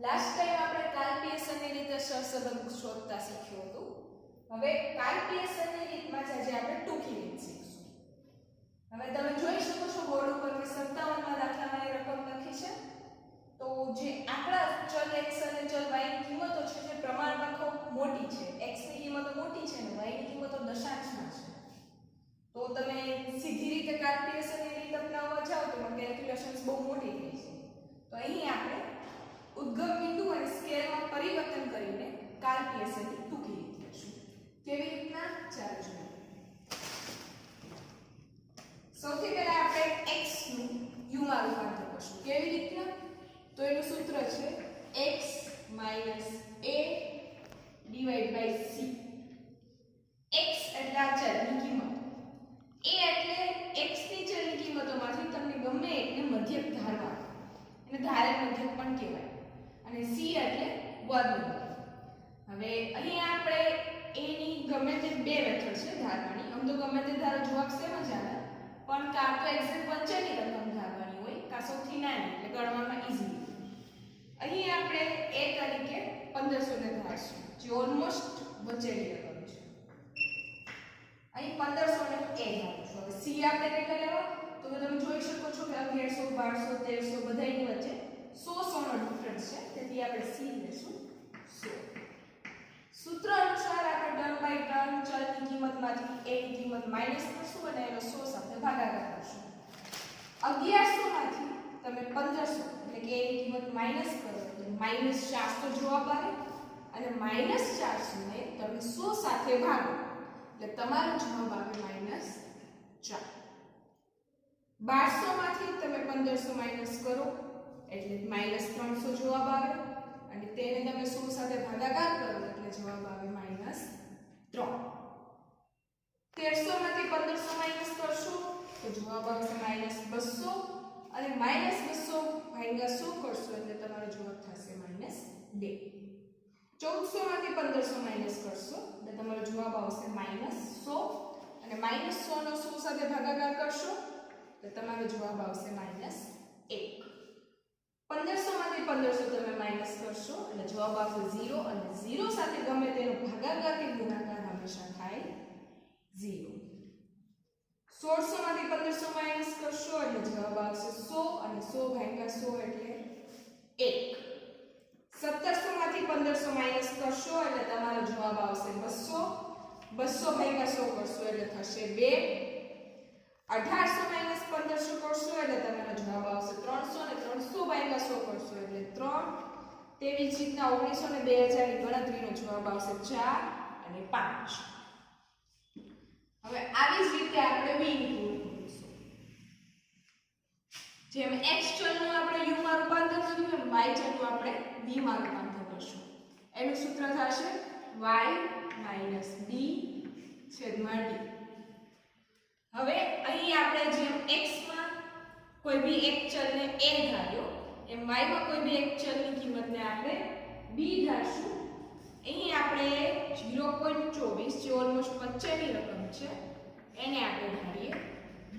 Last time આપણે Karl પિયર્સનની રીતે સહસંબંધ શોધતા શીખ્યું હતું. હવે કાર્લ પિયર્સનની રીતમાં જ આજે આપણે ટૂંકી રીત શીખશું. હવે તમે જોઈ શકો છો બોર્ડ ઉપર કે 57માં દાખલામાં એ રકમ લખી છે. તો જે આંકડા ચલ x અને ચલ y ની કિંમતો છે જે પ્રમાણમાં ખૂબ મોટી છે. x ની કિંમતો મોટી છે અને y ની કિંમતો દશાંશમાં છે. તો તમે સીધી રીતે કાર્લ પિયર્સનની રીત અપનાવવા જાઓ તો કેલ્ક્યુલેશન્સ બહુ મોટી થઈ છે. તો અહીં આપણે ઉદ્ગમ બિંદુ અને સ્કેલમાં પરિવર્તન કરીને કાર્લ પિયર્સનની ટૂંકી રીત લખીશું. કેવી રીતના? ચાલો જોઈએ. સૌથી પહેલા આપણે x નું u માં રૂપાંતર કરશું. કેવી રીતના? તો એનું સૂત્ર છે x - a / c. x એટલે આ ચલની કિંમત, a એટલે x ની ચલની કિંમતોમાંથી તમને ગમે એકને મધ્યક ધારવા, એને ધારક મધ્યક પણ કહેવાય, અને c એટલે વર્ગમૂળ. હવે અહીં આપણે a ની ગમે તે બે મેથડ છે ધારવાની. આમ તો ગમે તે ધારો જવાબ સેમ જ આવે, પણ કાં તો એક્ઝેક્ટ વચ્ચેની રકમ ધારવાની હોય કાં સૌથી નાની એટલે ગણવામાં ઈઝી. અહીં આપણે a તરીકે 1500 ને ધારશું જે ઓલમોસ્ટ વચ્ચેની રકમ છે. અહીં 1500 ને a ધારશું. હવે c આપણે કેટલા લેવા? તો તમે જોઈ શકો છો કે 1100 1200 1300 બધાની વચ્ચે 100 નો ડિફરન્સ છે. તેથી આપણે c લેશું 100. સૂત્ર અનુસાર આપણે ટર્મ બાય ટર્મ ચલની કિંમતમાંથી a ની કિંમત માઈનસ કરશું અને એનો 100 સાથે ભાગાકાર કરશું. 1100 માંથી તમે 1500 એટલે કે a ની કિંમત માઈનસ કરો એટલે -400 જવાબ આવે, અને -400 ને તમે 100 સાથે ભાગો એટલે તમારો જવાબ આવે -4. 1200 માંથી તમે 1500 માઈનસ કરો એટલે -300 જવાબ આવે, અને તેને તમે 100 સાથે ભાગાકાર કરો એટલે જવાબ આવે -3. 1300 માંથી 1500 માઈનસ કરશો તો જવાબ આવશે -200, અને -200 ભાગ્યા 100 કરશો એટલે તમારો જવાબ થશે -2. 1400 માંથી 1500 માઈનસ કરશો એટલે તમારો જવાબ આવશે -100, અને -100 નો 100 સાથે ભાગાકાર કરશો એટલે તમારો જવાબ આવશે -1. 1500 માંથી 1500 તમે માઈનસ કરશો એટલે જવાબ આવશે 0, અને 0 સાથે ગમે તેનો ભાગાકાર કે ગુણાકાર હંમેશા થાય 0. 1600 માંથી 1500 માઈનસ કરશો એટલે જવાબ આવશે 100, અને 100 ભાગ્યા 100 એટલે 1. 1700 માંથી 1500 માઈનસ કરશો એટલે તમારો જવાબ આવશે 200, 200 ભાગ્યા 100 કરશો એટલે થશે 2. 1800 માઈનસ 1500 કરશો એટલે તમારો જવાબ આવશે 300, અને 300 ભાગ્યા 100 કરશો એટલે 3. તેવી જ રીતના 1900 અને 2000 ની ગણતરીનો જવાબ આવશે 4 અને 5. હવે આવી જ રીતે આપણે v ની ગણતરી કરીશું. જેમ x ચલનું આપણે u માં રૂપાંતર કર્યું એમ y ચલનું આપણે v માં રૂપાંતર કરશું. એનું સૂત્ર થશે y - b/d. હવે અહીં આપણે જેમ x માં કોઈ બી એક ચલને a ધાર્યો એમ y માં કોઈ બી એક ચલની કિંમતને આપણે b ધારશું. અહીં આપણે 0.24 જે ઓલમોસ્ટ વચ્ચેની રકમ છે એને આપણે ધારીએ b.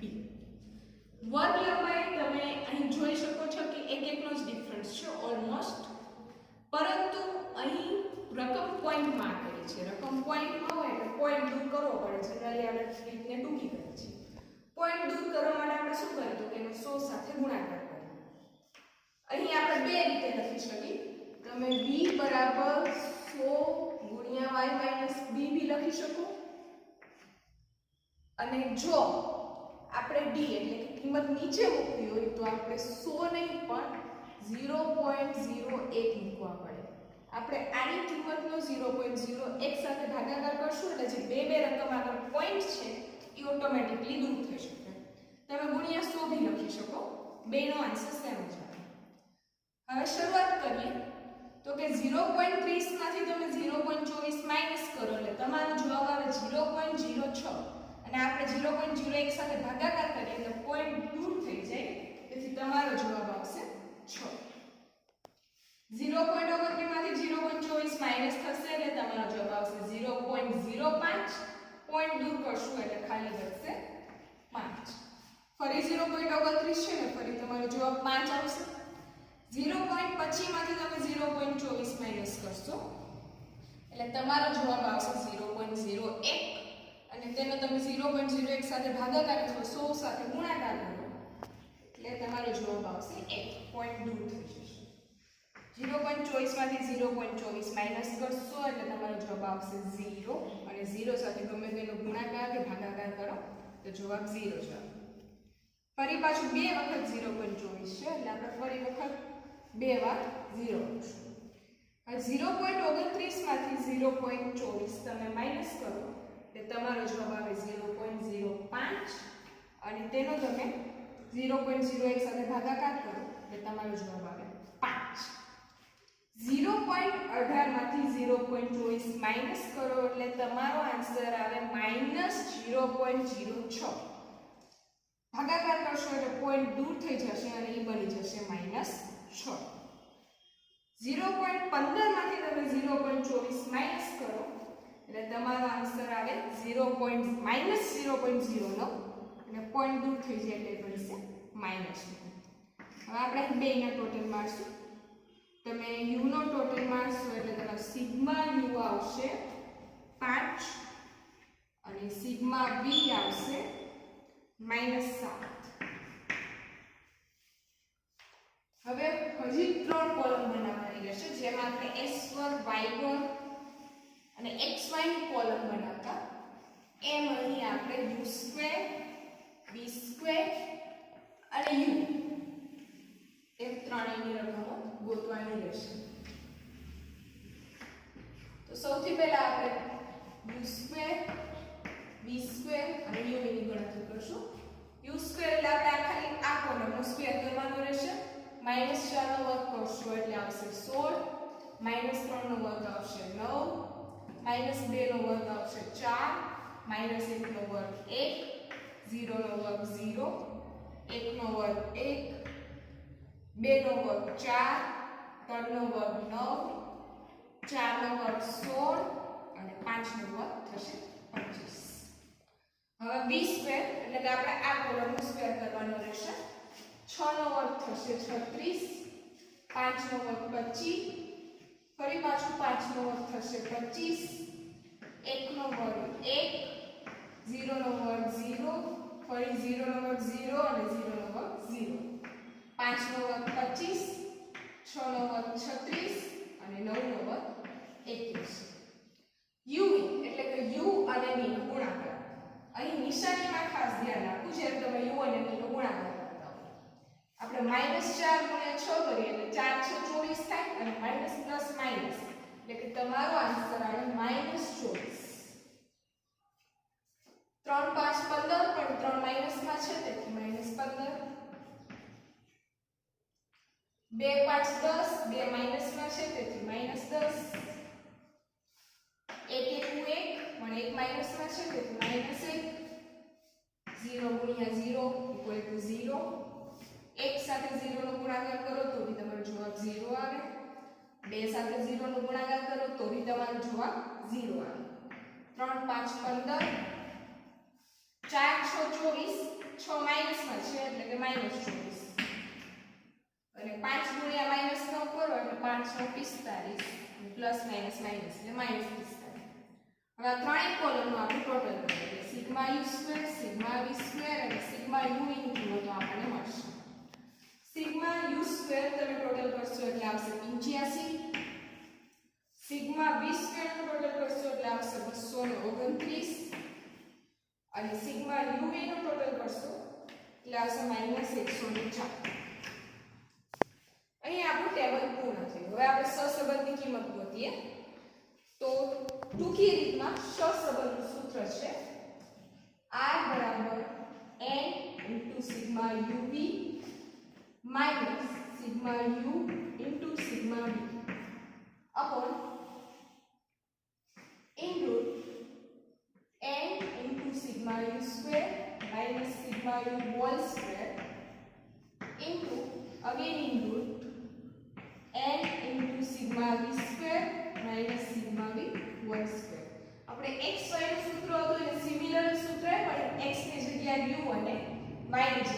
વર્ગ લંબાઈ તમે અહીં જોઈ શકો છો કે એકનો જ ડિફરન્સ છે ઓલમોસ્ટ, પરંતુ અહીં રકમ પોઈન્ટમાં આપેલી છે. રકમ પોઈન્ટમાં હોય એટલે પોઈન્ટ દૂર કરવો પડે. જનરલી આપણે રીતને ટૂંકી કરીએ છીએ. પોઈન્ટ દૂર કરવા માટે આપણે શું કરીએ તો કે એનો 100 સાથે ગુણાકાર કરીએ. અહીં આપણે બે રીતે લખી શકીએ. તમે v બરાબર 100 ગુણ્યા y માઈનસ b બી લખી શકો, અને જો આપણે d એટલે કે કિંમત નીચે મૂકવી હોય તો આપણે 100 નહીં પણ 0.01 મૂકવા પડે. આપણે આની કિંમતનો 0.01 સાથે ભાગાકાર કરશું એટલે જે બે રકમ આગળ પોઈન્ટ છે એ ઓટોમેટિકલી દૂર થઈ શકે. તમે ગુણ્યા 100 બી લખી શકો, બેનો આન્સર સેમ જ આવે. હવે શરૂઆત કરીએ તો કે 0.30 માંથી તમે 0.24 માઈનસ કરો એટલે તમારો જવાબ આવે 0.06, અને આપણે 0.01 સાથે ભાગાકાર કરીએ એટલે પોઈન્ટ દૂર થઈ જાય, તેથી તમારો જવાબ આવશે 6. 0.29 માંથી 0.24 માઈનસ થશે એટલે તમારો જવાબ આવશે 0.05. પોઈન્ટ દૂર કરશું એટલે ખાલી વધશે 5. ફરી 0.29 છે ને ફરી તમારો જવાબ 5 આવશે. 0.25 માંથી તમે 0. 0.24 માઈનસ કરશો એટલે તમારો જવાબ આવશે 0.01 અને તેનો તમે 0.01 સાથે ભાગાકાર અથવા 100 સાથે ગુણાકાર કરો એટલે તમારો જવાબ આવશે 1 પોઈન્ટ દૂર થઈ જશે 0.24 માંથી 0.24 માઈનસ કરશો એટલે તમારો જવાબ આવશે 0 અને 0 સાથે ગમે તેનો ગુણાકાર કે ભાગાકાર કરો તો જવાબ 0 છે ફરી પાછું બે વખત 0.24 છે એટલે આપણે ફરી વખત બે વાર 0 લખશું હવે 0.29 માંથી 0.24 તમે માઈનસ કરો એટલે તમારો જવાબ આવે 0.05 અને તેનો તમે 0.01 સાથે ભાગાકાર કરો એટલે તમારો જવાબ આવે 5 0.18 માંથી 0.24 માઈનસ કરો એટલે તમારો આન્સર આવે -0.06 ભાગાકાર કરશો એટલે પોઈન્ટ દૂર થઈ જશે અને એ બની જશે -6 0.15 માંથી તમે 0.24 માઈનસ કરો એટલે તમારો આન્સર આવે -0.09 અને પોઈન્ટ દૂર થઈ જાય એટલે બનશે -9 હવે આપણે બેના ટોટલ મારશું તમે u નો ટોટલ મારશો એટલે તમારો સિગ્મા u આવશે 5 અને સિગ્મા v આવશે -7 હવે હજી 3 કોલમ બનાવવાની રહેશે જેમાં આપણે s2 y2 અને xy ની કોલમ બનાવતા એમ અહીં આપણે u2 v2 અને u એમ ત્રણેયની રકમો ગોતવાની રહેશે તો સૌથી પહેલા આપણે u2 v2 અને u ની ગણતરી કરશું u2 એટલે આપણે ખાલી આ કોલમનો સ્ક્વેર કરવાનો રહેશે -4 નો વર્ગ કરશો એટલે આવશે 16 -3 નો વર્ગ આવશે 9 -2 નો વર્ગ આવશે 4 -1 નો વર્ગ 1 0 નો વર્ગ 0 1 નો વર્ગ 1 2 નો વર્ગ 4 3 નો વર્ગ 9 4 નો વર્ગ 16 અને 5 નો વર્ગ થશે 25 હવે b2 એટલે કે આપણે આ કોલમનો સ્ક્વેર કરવાનો રહેશે 6 નો વર્ગ થશે 36 5 નો વર્ગ 25 ફરી પાછું 5 નો વર્ગ થશે 25 1 નો વર્ગ 1 0 નો વર્ગ 0 ફરી 0 નો વર્ગ 0 અને 0 નો વર્ગ 0 5 નો વર્ગ 25 6 નો વર્ગ 36 અને 9 નો વર્ગ 21 u એટલે કે u અને v નો ગુણાકાર અહીં નિશાનીમાં ખાસ ધ્યાન રાખવું જેમ તમે u અને v નો ગુણાકાર કરતા હો આપણે -4 * 6 કરીએ એટલે 4 6 24 થાય અને માઈનસ પ્લસ માઈનસ એટલે કે તમારો આન્સર આવે -24 3 5 15 પણ 3 માઈનસમાં છે તેથી -15 2 5 10 2 માઈનસમાં છે તેથી -10 1 1 પણ 1 માઈનસમાં છે તેથી -1 0 * 0 = 0 1 સાથે 0 નો ગુણાકાર કરો તો બી તમારો જવાબ 0 આવે 2 સાથે 0 નો ગુણાકાર કરો તો બી તમારો જવાબ 0 આવે 3 5 15 4 6 24 6 માઈનસમાં છે એટલે કે -24 અને 5 ગુણ્યા -9 કરો એટલે 5 નો 45 પ્લસ માઈનસ માઈનસ એટલે -45 હવે આ ત્રણેય કોલમનું આપણે ટોટલ કરીએ સિગ્મા u2 સિગ્મા v2 અને સિગ્મા u ની કિંમતો આપણને મળશે સિગ્મા u2 તમે ટોટલ કરશો એટલે આવશે 85 સિગ્મા v2 નો ટોટલ કરશો એટલે આવશે 229 અને સિગ્મા uv નો ટોટલ કરશો એટલે આવશે -104 અહીં આપણું ટેબલ પૂર્ણ થયું હવે આપણે સહસંબંધની કિંમત ગોતીએ તો ટૂંકી રીતમાં સહસંબંધનું સૂત્ર છે r n * sigma uv - sigma u * sigma v upon √n * sigma u² - sigma u²